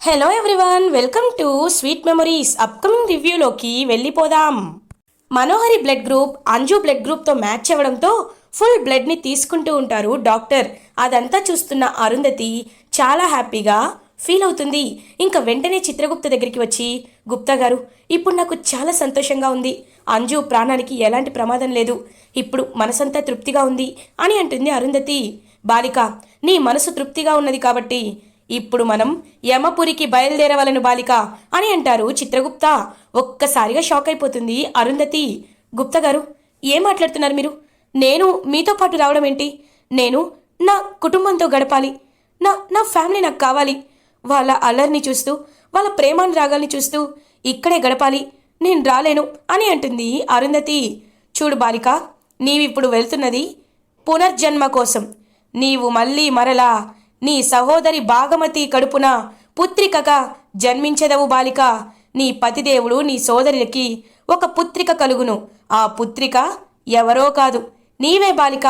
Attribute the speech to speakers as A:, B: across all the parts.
A: Hello everyone, welcome to sweet memories. Upcoming రివ్యూలోకి వెళ్ళిపోదాం. Manohari blood group Anju blood గ్రూప్తో match అవ్వడంతో ఫుల్ బ్లడ్ని తీసుకుంటూ ఉంటారు డాక్టర్. అదంతా చూస్తున్న అరుంధతి చాలా హ్యాపీగా ఫీల్ అవుతుంది. ఇంకా వెంటనే చిత్రగుప్త దగ్గరికి వచ్చి, గుప్తా గారు, ఇప్పుడు నాకు చాలా సంతోషంగా ఉంది. అంజు ప్రాణానికి ఎలాంటి ప్రమాదం లేదు. ఇప్పుడు మనసంతా తృప్తిగా ఉంది అని అంటుంది అరుంధతి. బాలిక, నీ మనసు తృప్తిగా ఉన్నది కాబట్టి ఇప్పుడు మనం యమపురికి బయలుదేరవలను బాలిక అని అంటారు చిత్రగుప్త. ఒక్కసారిగా షాక్ అయిపోతుంది అరుంధతి. గుప్త గారు, ఏం మాట్లాడుతున్నారు మీరు? నేను మీతో పాటు రావడం ఏంటి? నేను నా కుటుంబంతో గడపాలి. నా నా ఫ్యామిలీ నాకు కావాలి. వాళ్ళ అల్లరిని చూస్తూ, వాళ్ళ ప్రేమానురాగాల్ని చూస్తూ ఇక్కడే గడపాలి. నేను రాలేను అని అంటుంది అరుంధతి. చూడు బాలిక, నీవిప్పుడు వెళ్తున్నది పునర్జన్మ కోసం. నీవు మళ్ళీ మరలా నీ సహోదరి భాగమతి కడుపున పుత్రికగా జన్మించెదవు బాలిక. నీ పతిదేవుడు నీ సోదరులకి ఒక పుత్రిక కలుగును. ఆ పుత్రిక ఎవరో కాదు, నీవే బాలిక.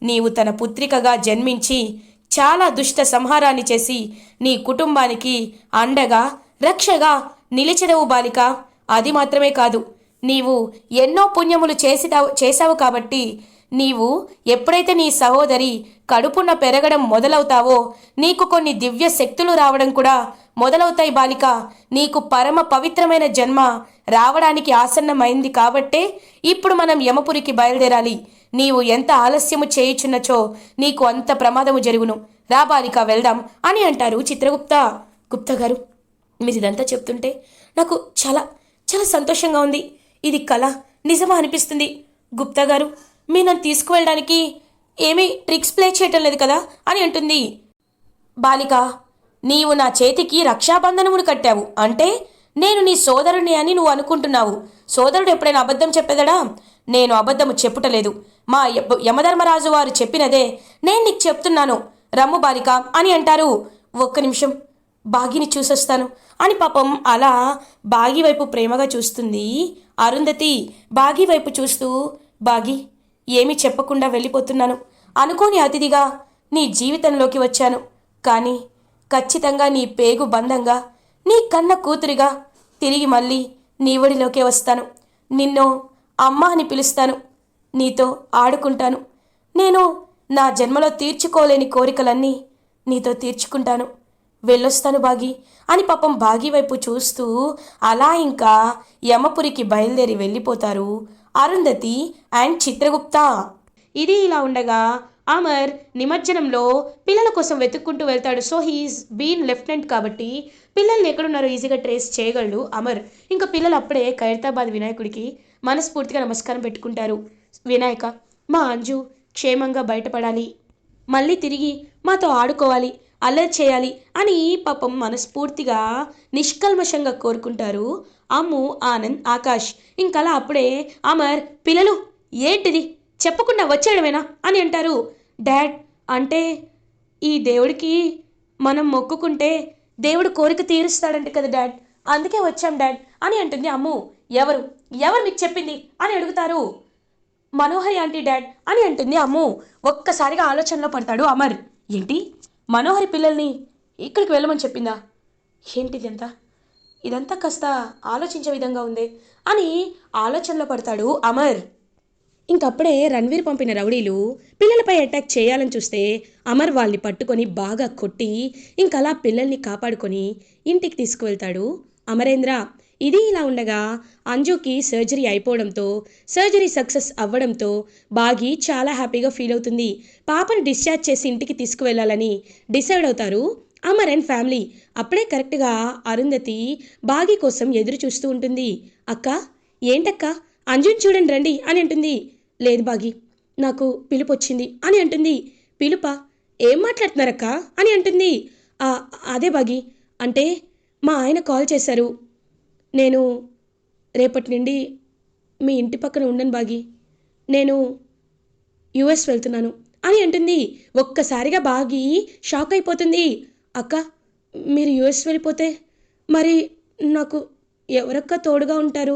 A: నీవు తన పుత్రికగా జన్మించి చాలా దుష్ట సంహారాన్ని చేసి నీ కుటుంబానికి అండగా రక్షగా నిలిచెదవు బాలిక. అది మాత్రమే కాదు, నీవు ఎన్నో పుణ్యములు చేశావు కాబట్టి నీవు ఎప్పుడైతే నీ సహోదరి కడుపున పెరగడం మొదలవుతావో నీకు కొన్ని దివ్య శక్తులు రావడం కూడా మొదలవుతాయి బాలిక. నీకు పరమ పవిత్రమైన జన్మ రావడానికి ఆసన్నమైంది కాబట్టే ఇప్పుడు మనం యమపురికి బయలుదేరాలి. నీవు ఎంత ఆలస్యము చేయుచున్నచో నీకు అంత ప్రమాదము జరుగును. రా బాలిక, వెళ్దాం అని అంటారు చిత్రగుప్త. గుప్తా గారు, మీరు ఇదంతా చెప్తుంటే నాకు చాలా చాలా సంతోషంగా ఉంది. ఇది కళ నిజమా అనిపిస్తుంది. గుప్తా గారు, మీరు నన్ను తీసుకువెళ్ళడానికి ఏమీ ట్రిక్స్ ప్లే చేయటం లేదు కదా అని అంటుంది. బాలిక, నీవు నా చేతికి రక్షాబంధనమును కట్టావు అంటే నేను నీ సోదరుని అని నువ్వు అనుకుంటున్నావు. సోదరుడు ఎప్పుడైనా అబద్ధం చెప్పేదడా? నేను అబద్ధము చెప్పుటలేదు. మా యమధర్మరాజు వారు చెప్పినదే నేను నీకు చెప్తున్నాను. రమ్ము బాలిక అని అంటారు. ఒక్క నిమిషం, బాగిని చూసొస్తాను అని పాపం అలా బాగి వైపు ప్రేమగా చూస్తుంది అరుంధతి. బాగి వైపు చూస్తూ, బాగి, ఏమీ చెప్పకుండా వెళ్ళిపోతున్నాను. అనుకోని అతిథిగా నీ జీవితంలోకి వచ్చాను. కానీ ఖచ్చితంగా నీ పేగు బంధంగా, నీ కన్న కూతురిగా తిరిగి మళ్ళీ నీ ఒడిలోకే వస్తాను. నిన్ను అమ్మ అని పిలుస్తాను. నీతో ఆడుకుంటాను. నేను నా జన్మలో తీర్చుకోలేని కోరికలన్నీ నీతో తీర్చుకుంటాను. వెళ్ళొస్తాను బాగి అని పాపం బాగి వైపు చూస్తూ అలా ఇంకా యమపురికి బయలుదేరి వెళ్ళిపోతారు అరుంధతి అండ్ చిత్రగుప్త. ఇది ఇలా ఉండగా అమర్ నిమజ్జనంలో పిల్లల కోసం వెతుక్కుంటూ వెళ్తాడు. సో హీఈస్ బీన్ లెఫ్టినెంట్ కాబట్టి పిల్లల్ని ఎక్కడున్నారో ఈజీగా ట్రేస్ చేయగలడు అమర్. ఇంకా పిల్లలు అప్పుడే ఖైరతాబాద్ వినాయకుడికి మనస్ఫూర్తిగా నమస్కారం పెట్టుకుంటారు. వినాయక, మా అంజు క్షేమంగా బయటపడాలి, మళ్ళీ తిరిగి మాతో ఆడుకోవాలి, అల్లరి చేయాలి అని పాపం మనస్ఫూర్తిగా నిష్కల్మషంగా కోరుకుంటారు అమ్ము, ఆనంద్, ఆకాష్. ఇంకలా అప్పుడే అమర్, పిల్లలు ఏంటిది చెప్పకుండా వచ్చేయడమేనా అని అంటారు. డాడ్, అంటే ఈ దేవుడికి మనం మొక్కుకుంటే దేవుడు కోరిక తీరుస్తాడంట కదా డాడ్, అందుకే వచ్చాం డాడ్ అని అంటుంది అమ్ము. ఎవరు ఎవరు మీకు చెప్పింది అని అడుగుతారు. మనోహరి ఆంటీ డాడ్ అని అంటుంది అమ్ము. ఒక్కసారిగా ఆలోచనలో పడతాడు అమర్. ఏంటి, మనోహరి పిల్లల్ని ఇక్కడికి వెళ్ళమని చెప్పిందా? ఏంటిదంతా, ఇదంతా కాస్త ఆలోచించే విధంగా ఉంది అని ఆలోచనలో పడతాడు అమర్. ఇంకప్పుడే రణ్వీర్ పంపిన రౌడీలు పిల్లలపై అటాక్ చేయాలని చూస్తే అమర్ వాళ్ళని పట్టుకొని బాగా కొట్టి ఇంకలా పిల్లల్ని కాపాడుకొని ఇంటికి తీసుకువెళ్తాడు అమరేంద్ర. ఇది ఇలా ఉండగా అంజుకి సర్జరీ అయిపోవడంతో, సర్జరీ సక్సెస్ అవ్వడంతో బాగి చాలా హ్యాపీగా ఫీల్ అవుతుంది. పాపను డిశ్చార్జ్ చేసి ఇంటికి తీసుకువెళ్ళాలని డిసైడ్ అవుతారు అమర్ అండ్ ఫ్యామిలీ. అప్పుడే కరెక్ట్గా అరుంధతి బాగి కోసం ఎదురు చూస్తూ ఉంటుంది. అక్క, ఏంటక్క, అంజుని చూడండి రండి అని అంటుంది. లేదు బాగి, నాకు పిలుపు వచ్చింది అని అంటుంది. పిలుపా? ఏం మాట్లాడుతున్నారక్క అని అంటుంది. అదే బాగి, అంటే మా ఆయన కాల్ చేశారు. నేను రేపటి నుండి మీ ఇంటి పక్కన ఉండను బాగి, నేను యుఎస్ వెళ్తున్నాను అని అంటుంది. ఒక్కసారిగా బాగి షాక్ అయిపోతుంది. అక్క, మీరు యుఎస్ వెళ్ళిపోతే మరి నాకు ఎవరక్క తోడుగా ఉంటారు?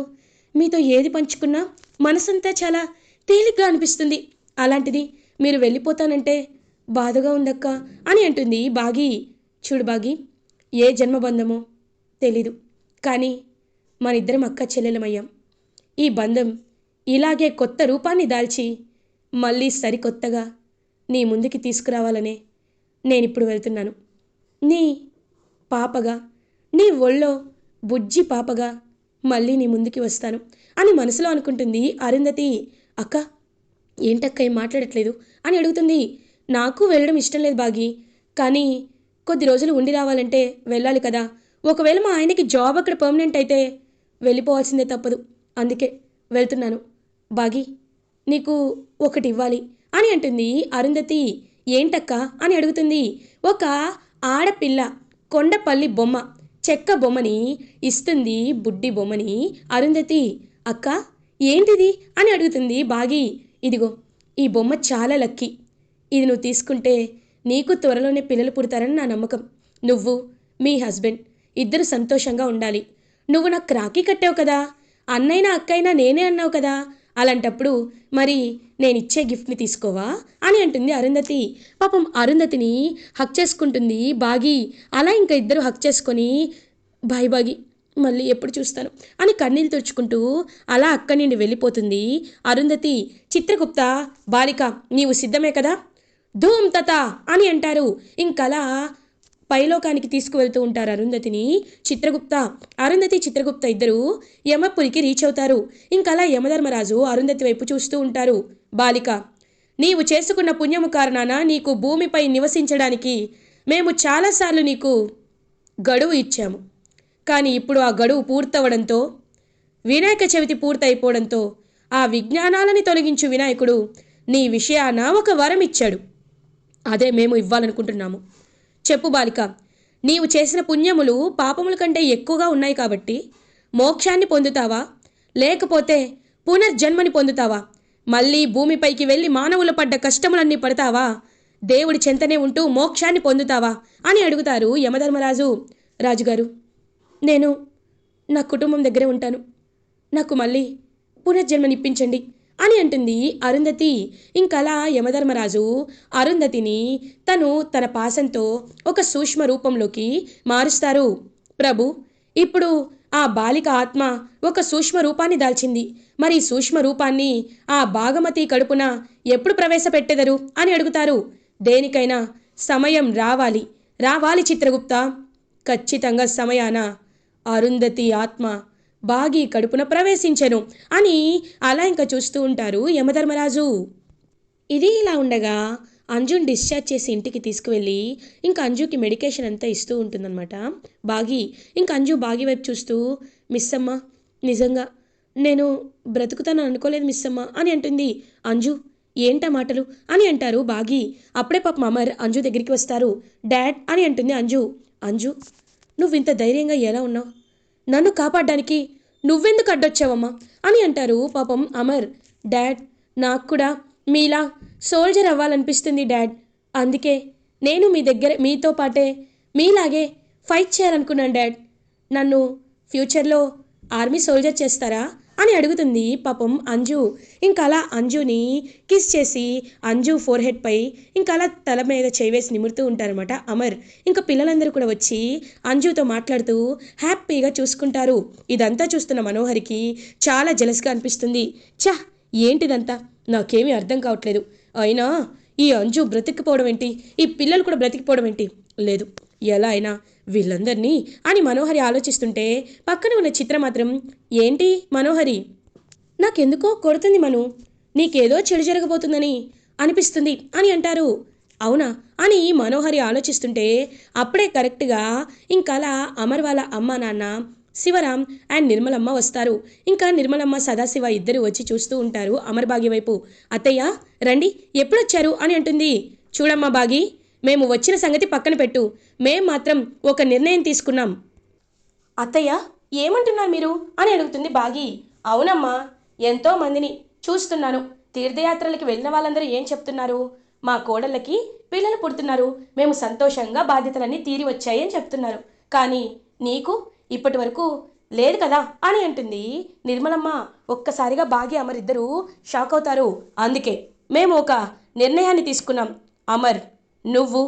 A: మీతో ఏది పంచుకున్నా మనసంతా చాలా తేలిగ్గా అనిపిస్తుంది. అలాంటిది మీరు వెళ్ళిపోతానంటే బాధగా ఉందక్క అని అంటుంది బాగి. చూడు బాగి, ఏ జన్మబంధమో తెలీదు, కానీ మనిద్దరం అక్క చెల్లెలమయ్యాం. ఈ బంధం ఇలాగే కొత్త రూపాన్ని దాల్చి మళ్ళీ సరికొత్తగా నీ ముందుకి తీసుకురావాలనే నేనిప్పుడు వెళ్తున్నాను. నీ పాపగా, నీ ఒళ్ళో బుజ్జి పాపగా మళ్ళీ నీ ముందుకి వస్తాను అని మనసులో అనుకుంటుంది అరుంధతి. అక్క, ఏంటక్క ఏం మాట్లాడట్లేదు అని అడుగుతుంది. నాకు వెళ్ళడం ఇష్టం లేదు బాగి, కానీ కొద్ది రోజులు ఉండి రావాలంటే వెళ్ళాలి కదా. ఒకవేళ మా ఆయనకి జాబ్ అక్కడ పర్మనెంట్ అయితే వెళ్ళిపోవాల్సిందే తప్పదు. అందుకే వెళ్తున్నాను. బాగి, నీకు ఒకటి ఇవ్వాలి అని అంటుంది అరుంధతి. ఏంటక్క అని అడుగుతుంది. ఒక ఆడపిల్ల కొండపల్లి బొమ్మ, చెక్క బొమ్మని ఇస్తుంది బుడ్డి బొమ్మని అరుంధతి. అక్క, ఏంటిది అని అడుగుతుంది బాగి. ఇదిగో, ఈ బొమ్మ చాలా లక్కీ. ఇది నువ్వు తీసుకుంటే నీకు త్వరలోనే పిల్లలు పుడతారని నా నమ్మకం. నువ్వు, మీ హస్బెండ్ ఇద్దరు సంతోషంగా ఉండాలి. నువ్వు నాకు రాఖీ కట్టావు కదా, అన్నైనా అక్కైనా నేనే అన్నావు కదా, అలాంటప్పుడు మరి నేనిచ్చే గిఫ్ట్ని తీసుకోవా అని అంటుంది అరుంధతి. పాపం అరుంధతిని హక్ చేసుకుంటుంది బాగి. అలా ఇంకా ఇద్దరు హక్ చేసుకొని బాయ్ బాగి, మళ్ళీ ఎప్పుడు చూస్తాను అని కన్నీళ్ళు తుడుచుకుంటూ అలా అక్కడి నుండి వెళ్ళిపోతుంది అరుంధతి. చిత్రగుప్త, బాలిక నీవు సిద్ధమే కదా, ధూమ్ తత అని అంటారు. ఇంకలా పైలోకానికి తీసుకువెళ్తూ ఉంటారు అరుంధతిని చిత్రగుప్త. అరుంధతి చిత్రగుప్త ఇద్దరు యమపురికి రీచ్ అవుతారు. ఇంకలా యమధర్మరాజు అరుంధతి వైపు చూస్తూ ఉంటారు. బాలిక, నీవు చేసుకున్న పుణ్యము కారణాన నీకు భూమిపై నివసించడానికి మేము చాలాసార్లు నీకు గడువు ఇచ్చాము. కానీ ఇప్పుడు ఆ గడువు పూర్తవడంతో, వినాయక చవితి పూర్తయిపోవడంతో ఆ విజ్ఞానాలని తొలగించు వినాయకుడు నీ విషయాన ఒక వరం ఇచ్చాడు. అదే మేము ఇవ్వాలనుకుంటున్నాము. చెప్పు బాలిక, నీవు చేసిన పుణ్యములు పాపముల కంటే ఎక్కువగా ఉన్నాయి కాబట్టి మోక్షాన్ని పొందుతావా, లేకపోతే పునర్జన్మని పొందుతావా? మళ్ళీ భూమిపైకి వెళ్ళి మానవులు పడ్డ కష్టములన్నీ పడతావా? దేవుడి చెంతనే ఉంటూ మోక్షాన్ని పొందుతావా అని అడుగుతారు యమధర్మరాజు. రాజుగారు, నేను నా కుటుంబం దగ్గరే ఉంటాను. నాకు మళ్ళీ పునర్జన్మనిప్పించండి అని అంటుంది అరుంధతి. ఇంకలా యమధర్మరాజు అరుంధతిని తన పాశంతో ఒక సూక్ష్మ రూపంలోకి మారుస్తారు. ప్రభు, ఇప్పుడు ఆ బాలిక ఆత్మ ఒక సూక్ష్మ రూపాన్ని దాల్చింది. మరి సూక్ష్మ రూపాన్ని ఆ భాగమతి కడుపున ఎప్పుడు ప్రవేశపెట్టెదరు అని అడుగుతారు. దేనికైనా సమయం రావాలి చిత్రగుప్త. ఖచ్చితంగా సమయాన అరుంధతి ఆత్మ బాగి కడుపున ప్రవేశించెను అని అలా ఇంకా చూస్తూ ఉంటారు యమధర్మరాజు. ఇది ఇలా ఉండగా అంజుని డిశ్చార్జ్ చేసి ఇంటికి తీసుకువెళ్ళి ఇంకా అంజుకి మెడికేషన్ అంతా ఇస్తూ ఉంటుందన్నమాట బాగి. ఇంకా అంజు బాగి వైపు చూస్తూ, మిస్ అమ్మ, నిజంగా నేను బ్రతుకుతాను అనుకోలేదు మిస్ అమ్మ అని అంటుంది. అంజు, ఏంటా మాటలు అని అంటారు బాగి. అప్పుడే పాపం అమర్ అంజు దగ్గరికి వస్తారు. డాడ్ అని అంటుంది అంజు. అంజు, నువ్వు ఇంత ధైర్యంగా ఎలా ఉన్నావు? నన్ను కాపాడడానికి నువ్వెందుకు అడ్డొచ్చావమ్మా అని అంటారు పాపం అమర్. డాడ్, నాకు కూడా మీలా సోల్జర్ అవ్వాలనిపిస్తుంది డాడ్. అందుకే నేను మీతో పాటే మీలాగే ఫైట్ చేయాలనుకున్నాను డాడ్. నన్ను ఫ్యూచర్లో ఆర్మీ సోల్జర్ చేస్తారా అని అడుగుతుంది పాపం అంజు. ఇంకా అలా అంజుని కిస్ చేసి అంజు ఫోర్ హెడ్ పై ఇంకా అలా తల మీద చేవేసి నిమురుతూ ఉంటారన్నమాట అమర్. ఇంకా పిల్లలందరూ కూడా వచ్చి అంజుతో మాట్లాడుతూ హ్యాపీగా చూసుకుంటారు. ఇదంతా చూస్తున్న మనోహరికి చాలా జలస్గా అనిపిస్తుంది. చా, ఏంటిదంతా నాకేమీ అర్థం కావట్లేదు. అయినా ఈ అంజు బ్రతికిపోవడం ఏంటి, ఈ పిల్లలు కూడా బ్రతికిపోవడం ఏంటి? లేదు, ఎలా అయినా వీళ్ళందరినీ అని మనోహరి ఆలోచిస్తుంటే పక్కన ఉన్న చిత్ర మాత్రం, ఏంటి మనోహరి, నాకెందుకో కొడుతుంది మను, నీకేదో చెడు జరగబోతుందని అనిపిస్తుంది అని అంటారు. అవునా అని మనోహరి ఆలోచిస్తుంటే అప్పుడే కరెక్ట్గా ఇంకలా అమర్ వాళ్ళ అమ్మ నాన్న శివరాం అండ్ నిర్మలమ్మ వస్తారు. ఇంకా నిర్మలమ్మ సదాశివ ఇద్దరు వచ్చి చూస్తూ ఉంటారు అమర్ బాగి వైపు. అత్తయ్య రండి, ఎప్పుడొచ్చారు అని అంటుంది. చూడమ్మా బాగి, మేము వచ్చిన సంగతి పక్కన పెట్టు, మేం మాత్రం ఒక నిర్ణయం తీసుకున్నాం. అత్తయ్య, ఏమంటున్నారు మీరు అని అడుగుతుంది బాగి. అవునమ్మా, ఎంతో మందిని చూస్తున్నాను, తీర్థయాత్రలకి వెళ్ళిన వాళ్ళందరూ ఏం చెప్తున్నారు, మా కోడళ్ళకి పిల్లలు పుడుతున్నారు, మేము సంతోషంగా బాధ్యతలన్నీ తీరి వచ్చాయి అని చెప్తున్నారు. కానీ నీకు ఇప్పటి వరకు లేదు కదా అని అంటుంది నిర్మలమ్మ. ఒక్కసారిగా బాగి అమర్ ఇద్దరు షాక్ అవుతారు. అందుకే మేము ఒక నిర్ణయాన్ని తీసుకున్నాం. అమర్, నువ్వు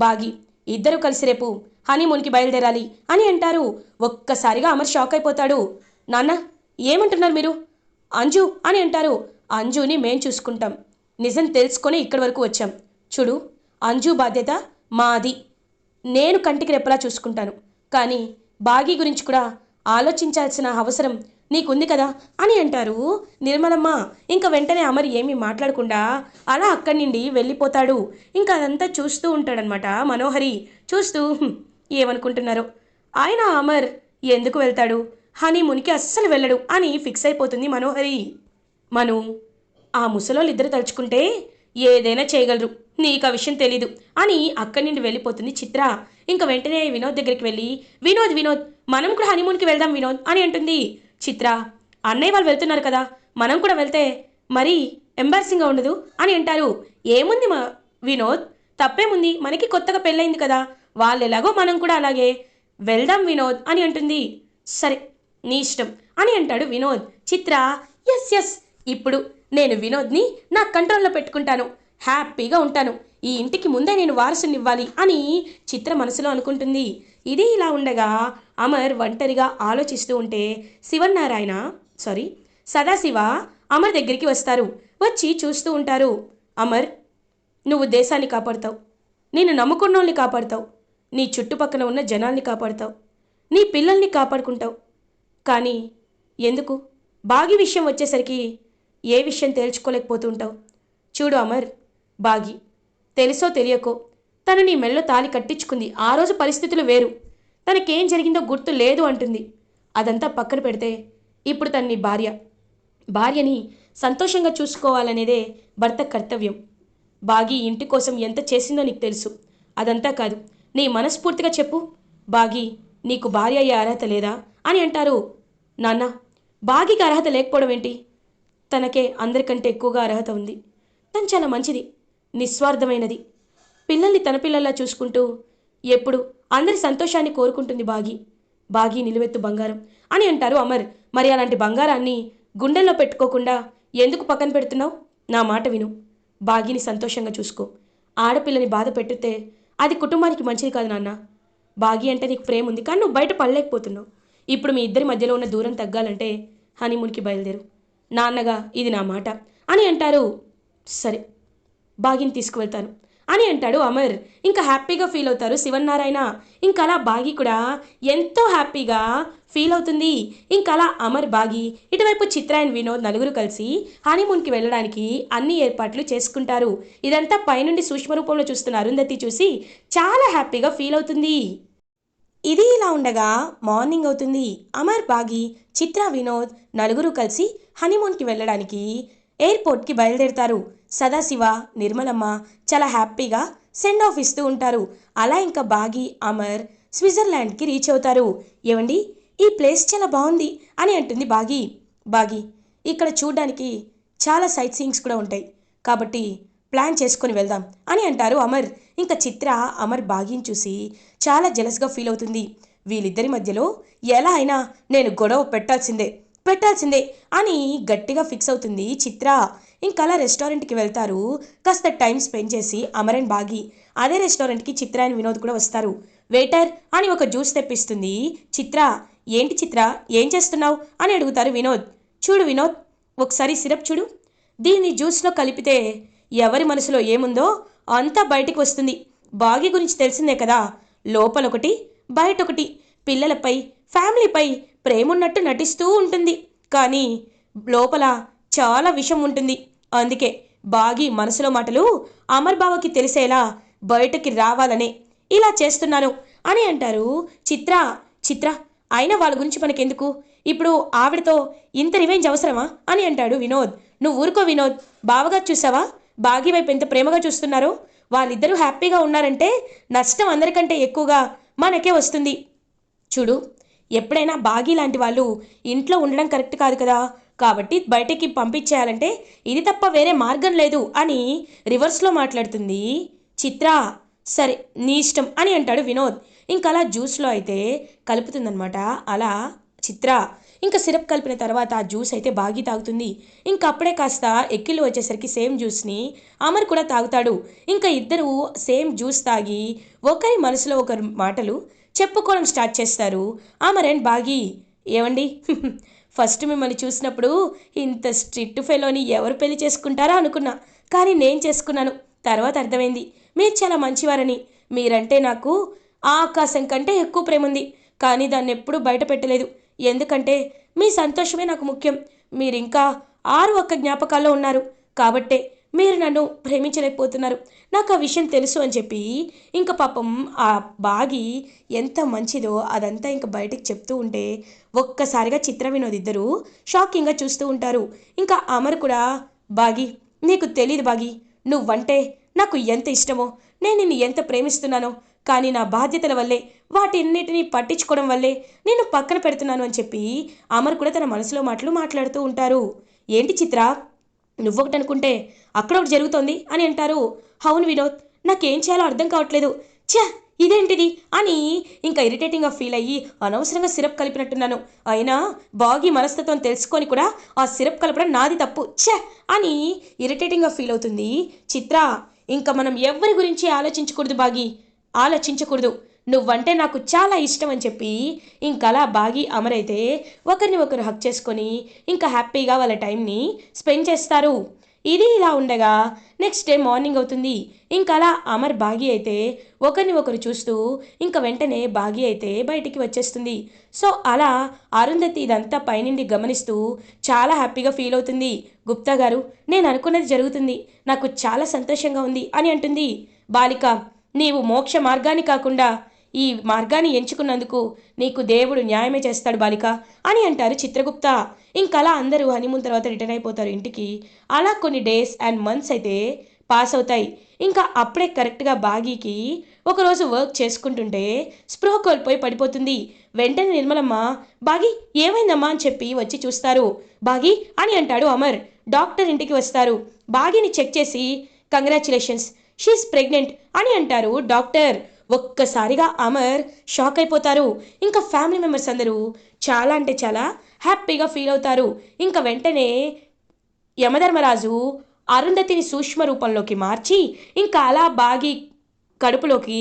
A: బాగి ఇద్దరు కలిసి రేపు హనీమూన్కి బయలుదేరాలి అని అంటారు. ఒక్కసారిగా అమర్ షాక్ అయిపోతాడు. నాన్న, ఏమంటున్నారు మీరు? అంజు అని అంటారు. అంజుని మేం చూసుకుంటాం. నిజం తెలుసుకొని ఇక్కడి వరకు వచ్చాం. చూడు, అంజు బాధ్యత మాది. నేను కంటికి రెప్పలా చూసుకుంటాను. కానీ బాగీ గురించి కూడా ఆలోచించాల్సిన అవసరం నీకుంది కదా అని అంటారు నిర్మలమ్మ. ఇంకా వెంటనే అమర్ ఏమీ మాట్లాడకుండా అలా అక్కడి నుండి వెళ్ళిపోతాడు. ఇంకా అదంతా చూస్తూ ఉంటాడనమాట మనోహరి. చూస్తూ ఏమనుకుంటున్నారో, ఆయన అమర్ ఎందుకు వెళ్తాడు, హనీమూన్కి అస్సలు వెళ్ళడు అని ఫిక్స్ అయిపోతుంది మనోహరి. మను, ఆ ముసలోళ్ళిద్దరు తలుచుకుంటే ఏదైనా చేయగలరు, నీకు ఆ విషయం తెలీదు అని అక్కడి నుండి వెళ్ళిపోతుంది చిత్ర. ఇంకా వెంటనే వినోద్ దగ్గరికి వెళ్ళి, వినోద్ వినోద్ మనం కూడా హనీమూన్కి వెళ్దాం వినోద్ అని అంటుంది చిత్ర. అన్నయ్య వాళ్ళు వెళ్తున్నారు కదా, మనం కూడా వెళ్తే మరీ ఎంబారసింగ్గా ఉండదు అని అంటారు. ఏముంది మా వినోద్, తప్పేముంది, మనకి కొత్తగా పెళ్ళయింది కదా, వాళ్ళు ఎలాగో మనం కూడా అలాగే వెళ్దాం వినోద్ అని అంటుంది. సరే నీ ఇష్టం అని అంటాడు వినోద్. చిత్ర, ఎస్ ఎస్, ఇప్పుడు నేను వినోద్ని నా కంట్రోల్లో పెట్టుకుంటాను, హ్యాపీగా ఉంటాను, ఈ ఇంటికి ముందే నేను వారసునివ్వాలి అని చిత్ర మనసులో అనుకుంటుంది. ఇది ఇలా ఉండగా అమర్ ఒంటరిగా ఆలోచిస్తూ ఉంటే సదాశివ అమర్ దగ్గరికి వస్తారు. వచ్చి చూస్తూ ఉంటారు. అమర్, నువ్వు దేశాన్ని కాపాడుతావు, నేను నమ్ముకున్నోళ్ళని కాపాడుతావు, నీ చుట్టుపక్కల ఉన్న జనాల్ని కాపాడుతావు, నీ పిల్లల్ని కాపాడుకుంటావు. కానీ ఎందుకు బాగి విషయం వచ్చేసరికి ఏ విషయం తేల్చుకోలేకపోతూ ఉంటావు? చూడు అమర్, బాగి తెలుసో తెలియకో తను నీ మెళ్ళో తాలి కట్టించుకుంది. ఆ రోజు పరిస్థితులు వేరు, తనకేం జరిగిందో గుర్తు లేదు అంటుంది. అదంతా పక్కన పెడితే ఇప్పుడు తన నీ భార్యని సంతోషంగా చూసుకోవాలనేదే భర్త కర్తవ్యం. బాగి ఇంటి కోసం ఎంత చేసిందో నీకు తెలుసు. అదంతా కాదు, నీ మనస్ఫూర్తిగా చెప్పు, బాగి నీకు భార్య అయ్యే అర్హత లేదా అని అంటారు. నాన్న, బాగికి అర్హత లేకపోవడం ఏంటి? తనకే అందరికంటే ఎక్కువగా అర్హత ఉంది. తను చాలా మంచిది, నిస్వార్థమైనది, పిల్లల్ని తన పిల్లల్లా చూసుకుంటూ ఎప్పుడు అందరి సంతోషాన్ని కోరుకుంటుంది బాగి నిలువెత్తు బంగారం అని అంటారు అమర్. మరి అలాంటి బంగారాన్ని గుండెల్లో పెట్టుకోకుండా ఎందుకు పక్కన పెడుతున్నావు? నా మాట విను, బాగిని సంతోషంగా చూసుకో. ఆడపిల్లని బాధ పెట్టుతే అది కుటుంబానికి మంచిది కాదు నాన్న. బాగి అంటే నీకు ప్రేమ ఉంది, కానీ నువ్వు బయట పడలేకపోతున్నావు. ఇప్పుడు మీ ఇద్దరి మధ్యలో ఉన్న దూరం తగ్గాలంటే హనీమూన్కి బయలుదేరు. నాన్నగా ఇది నా మాట అని అంటారు. సరే, బాగిని తీసుకువెళ్తాను అని అంటాడు అమర్. ఇంకా హ్యాపీగా ఫీల్ అవుతారు శివన్నారాయణ. ఇంకా అలా బాగి కూడా ఎంతో హ్యాపీగా ఫీల్ అవుతుంది. ఇంకా అలా అమర్, బాగి, ఇటువైపు చిత్ర అండ్ వినోద్ నలుగురు కలిసి హనీమూన్కి వెళ్ళడానికి అన్ని ఏర్పాట్లు చేసుకుంటారు. ఇదంతా పైనుండి సూక్ష్మ రూపంలో చూస్తున్న అరుంధతి చూసి చాలా హ్యాపీగా ఫీల్ అవుతుంది. ఇది ఇలా ఉండగా మార్నింగ్ అవుతుంది. అమర్, బాగి, చిత్ర, వినోద్ నలుగురు కలిసి హనీమూన్కి వెళ్ళడానికి ఎయిర్పోర్ట్కి బయలుదేరుతారు. సదాశివ, నిర్మలమ్మ చాలా హ్యాపీగా సెండ్ ఆఫ్ ఇస్తూ ఉంటారు. అలా ఇంకా బాగి, అమర్ స్విట్జర్లాండ్కి రీచ్ అవుతారు. ఏవండి, ఈ ప్లేస్ చాలా బాగుంది అని అంటుంది బాగి, ఇక్కడ చూడ్డానికి చాలా సైట్ సీయింగ్స్ కూడా ఉంటాయి, కాబట్టి ప్లాన్ చేసుకొని వెళ్దాం అని అంటారు అమర్. ఇంకా చిత్ర అమర్ బాగిని చూసి చాలా జెలస్గా ఫీల్ అవుతుంది. వీళ్ళిద్దరి మధ్యలో ఎలా అయినా నేను గొడవ పెట్టాల్సిందే అని గట్టిగా ఫిక్స్ అవుతుంది చిత్ర. ఇంకా అలా రెస్టారెంట్కి వెళ్తారు. కాస్త టైం స్పెండ్ చేసి అమర్ అండ్ బాగి అదే రెస్టారెంట్కి చిత్ర అండ్ వినోద్ కూడా వస్తారు. వెయిటర్ అని ఒక జ్యూస్ తెప్పిస్తుంది చిత్ర. ఏంటి చిత్ర, ఏం చేస్తున్నావు అని అడుగుతారు వినోద్. చూడు వినోద్, ఒకసారి సిరప్ చూడు, దీన్ని జ్యూస్లో కలిపితే ఎవరి మనసులో ఏముందో అంతా బయటికి వస్తుంది. బాగి గురించి తెలిసిందే కదా, లోపలొకటి బయటొకటి, పిల్లలపై ఫ్యామిలీపై ప్రేమున్నట్టు నటిస్తూ ఉంటుంది, కానీ లోపల చాలా విషం ఉంటుంది. అందుకే బాగి మనసులో మాటలు అమర్ బావకి తెలిసేలా బయటకి రావాలనే ఇలా చేస్తున్నాను అని అంటారు చిత్ర. అయినా వాళ్ళ గురించి మనకెందుకు, ఇప్పుడు ఆవిడతో ఇంత రివెంజ్ అవసరమా అని అంటాడు వినోద్. నువ్వు ఊరుకో వినోద్, బావగా చూసావా బాగి వైపు ఎంత ప్రేమగా చూస్తున్నారో. వాళ్ళిద్దరూ హ్యాపీగా ఉన్నారంటే నష్టం అందరికంటే ఎక్కువగా మనకే వస్తుంది. చూడు, ఎప్పుడైనా బాగి లాంటి వాళ్ళు ఇంట్లో ఉండడం కరెక్ట్ కాదు కదా, కాబట్టి బయటికి పంపించేయాలంటే ఇది తప్ప వేరే మార్గం లేదు అని రివర్స్లో మాట్లాడుతుంది చిత్ర. సరే నీ ఇష్టం అని అంటాడు వినోద్. ఇంకా అలా జ్యూస్లో అయితే కలుపుతుందనమాట అలా చిత్ర. ఇంకా సిరప్ కలిపిన తర్వాత ఆ జ్యూస్ అయితే బాగి తాగుతుంది. ఇంకా అప్పుడే కాస్త ఎక్కిళ్ళు వచ్చేసరికి సేమ్ జ్యూస్ని అమర్ కూడా తాగుతాడు. ఇంకా ఇద్దరు సేమ్ జ్యూస్ తాగి ఒకరి మనసులో ఒకరు మాటలు చెప్పుకోవడం స్టార్ట్ చేస్తారు అమర్ అండ్ బాగి. ఏమండి ఫస్ట్ మిమ్మల్ని చూసినప్పుడు ఇంత స్ట్రిక్ట్ ఫెలోని ఎవరు పెళ్లి చేసుకుంటారా అనుకున్నా, కానీ నేను చేసుకున్నాను. తర్వాత అర్థమైంది మీరు చాలా మంచివారని. మీరంటే నాకు ఆకాశం కంటే ఎక్కువ ప్రేమ ఉంది, కానీ దాన్ని ఎప్పుడూ బయట పెట్టలేదు. ఎందుకంటే మీ సంతోషమే నాకు ముఖ్యం. మీరు ఇంకా 6 జ్ఞాపకాల్లో ఉన్నారు కాబట్టే మీరు నన్ను ప్రేమించలేకపోతున్నారు. నాకు ఆ విషయం తెలుసు అని చెప్పి ఇంకా పాపం ఆ బాగి ఎంత మంచిదో అదంతా ఇంకా బయటికి చెప్తూ ఉంటే ఒక్కసారిగా చిత్ర వినోద్ ఇద్దరు షాకింగ్గా చూస్తూ ఉంటారు. ఇంకా అమర్ కూడా, బాగి నీకు తెలీదు బాగి, నువ్వంటే నాకు ఎంత ఇష్టమో, నేను నిన్ను ఎంత ప్రేమిస్తున్నానో, కానీ నా బాధ్యతల వల్లే వాటిన్నిటినీ పట్టించుకోవడం వల్లే నేను పక్కన పెడుతున్నాను అని చెప్పి అమర్ కూడా తన మనసులో మాటలు మాట్లాడుతూ ఉంటారు. ఏంటి చిత్ర, నువ్వొకటి అనుకుంటే అక్కడ ఒకటి జరుగుతోంది అని అంటారు. అవును వినోద్, నాకేం చేయాలో అర్థం కావట్లేదు. ఛ, ఇదేంటిది అని ఇంకా ఇరిటేటింగ్గా ఫీల్ అయ్యి అనవసరంగా సిరప్ కలిపినట్టున్నాను. అయినా బాగి మనస్తత్వం తెలుసుకొని కూడా ఆ సిరప్ కలపడం నాది తప్పు, ఛ అని ఇరిటేటింగ్గా ఫీల్ అవుతుంది చిత్ర. ఇంకా మనం ఎవరి గురించి ఆలోచించకూడదు బాగి, ఆలోచించకూడదు. నువ్వంటే నాకు చాలా ఇష్టం అని చెప్పి ఇంకలా బాగి అమరైతే ఒకరిని ఒకరు హక్ చేసుకొని ఇంకా హ్యాపీగా వాళ్ళ టైంని స్పెండ్ చేస్తారు. ఇది ఇలా ఉండగా నెక్స్ట్ డే మార్నింగ్ అవుతుంది. ఇంకలా అమర్ బాగి అయితే ఒకరిని ఒకరు చూస్తూ ఇంకా వెంటనే బాగి అయితే బయటికి వచ్చేస్తుంది. సో అలా అరుంధతి ఇదంతా పైనుండి గమనిస్తూ చాలా హ్యాపీగా ఫీల్ అవుతుంది. గుప్తా గారు, నేను అనుకున్నది జరుగుతుంది, నాకు చాలా సంతోషంగా ఉంది అని అంటుంది. బాలిక, నీవు మోక్ష మార్గాన్ని కాకుండా ఈ మార్గాన్ని ఎంచుకున్నందుకు నీకు దేవుడు న్యాయమే చేస్తాడు బాలిక అని అంటారు చిత్రగుప్త. ఇంకలా అందరూ హనీమూన్ తర్వాత రిటర్న్ అయిపోతారు ఇంటికి. అలా కొన్ని డేస్ అండ్ మంత్స్ అయితే పాస్ అవుతాయి. ఇంకా అప్పుడే కరెక్ట్గా బాగీకి ఒకరోజు వర్క్ చేసుకుంటుంటే స్పృహ కోల్పోయి పడిపోతుంది. వెంటనే నిర్మలమ్మ, బాగి ఏమైందమ్మా అని చెప్పి వచ్చి చూస్తారు. బాగి అని అంటాడు అమర్. డాక్టర్ ఇంటికి వస్తారు. బాగిని చెక్ చేసి కంగ్రాచులేషన్స్, షీఈస్ ప్రెగ్నెంట్ అని అంటారు డాక్టర్. ఒక్కసారిగా అమర్ షాక్ అయిపోతారు. ఇంకా ఫ్యామిలీ మెంబర్స్ అందరూ చాలా అంటే చాలా హ్యాపీగా ఫీల్ అవుతారు. ఇంకా వెంటనే యమధర్మరాజు అరుంధతిని సూక్ష్మ రూపంలోకి మార్చి ఇంకా అలా బాగి కడుపులోకి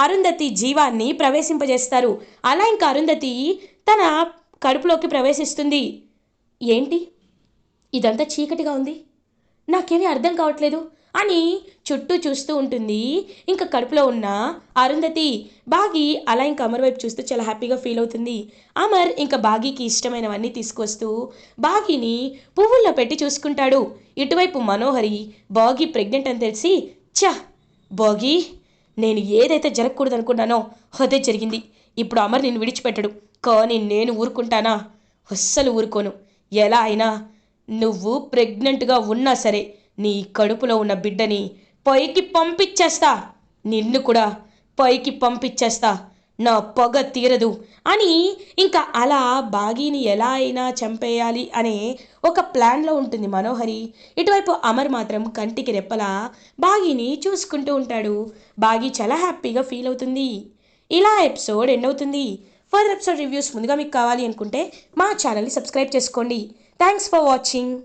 A: అరుంధతి జీవాన్ని ప్రవేశింపజేస్తారు. అలా ఇంకా అరుంధతి తన కడుపులోకి ప్రవేశిస్తుంది. ఏంటి ఇదంతా చీకటిగా ఉంది, నాకేమీ అర్థం కావట్లేదు అని చుట్టూ చూస్తూ ఉంటుంది ఇంకా కడుపులో ఉన్న అరుంధతి. బాగి అలా ఇంకా అమర్ వైపు చూస్తూ చాలా హ్యాపీగా ఫీల్ అవుతుంది. అమర్ ఇంకా బాగీకి ఇష్టమైనవన్నీ తీసుకొస్తూ బాగీని పువ్వుల్లో పెట్టి చూసుకుంటాడు. ఇటువైపు మనోహరి బాగీ ప్రెగ్నెంట్ అని తెలిసి, ఛ బాగీ, నేను ఏదైతే జరగకూడదు అనుకున్నానో అదే జరిగింది. ఇప్పుడు అమర్ నిన్ను విడిచిపెట్టడు, కానీ నేను ఊరుకుంటానా? అస్సలు ఊరుకోను. ఎలా అయినా నువ్వు ప్రెగ్నెంట్గా ఉన్నా సరే నీ కడుపులో ఉన్న బిడ్డని పైకి పంపించేస్తా, నిన్ను కూడా పైకి పంపించేస్తా, నా పొగ తీరదు అని ఇంకా అలా బాగీని ఎలా అయినా చంపేయాలి అనే ఒక ప్లాన్లో ఉంటుంది మనోహరి. ఇటువైపు అమర్ మాత్రం కంటికి రెప్పలా బాగీని చూసుకుంటూ ఉంటాడు. బాగీ చాలా హ్యాపీగా ఫీల్ అవుతుంది. ఇలా ఎపిసోడ్ ఎండ్ అవుతుంది. ఫర్దర్ ఎపిసోడ్ రివ్యూస్ ముందుగా మీకు కావాలి అనుకుంటే మా ఛానల్ని సబ్స్క్రైబ్ చేసుకోండి. Thanks for watching.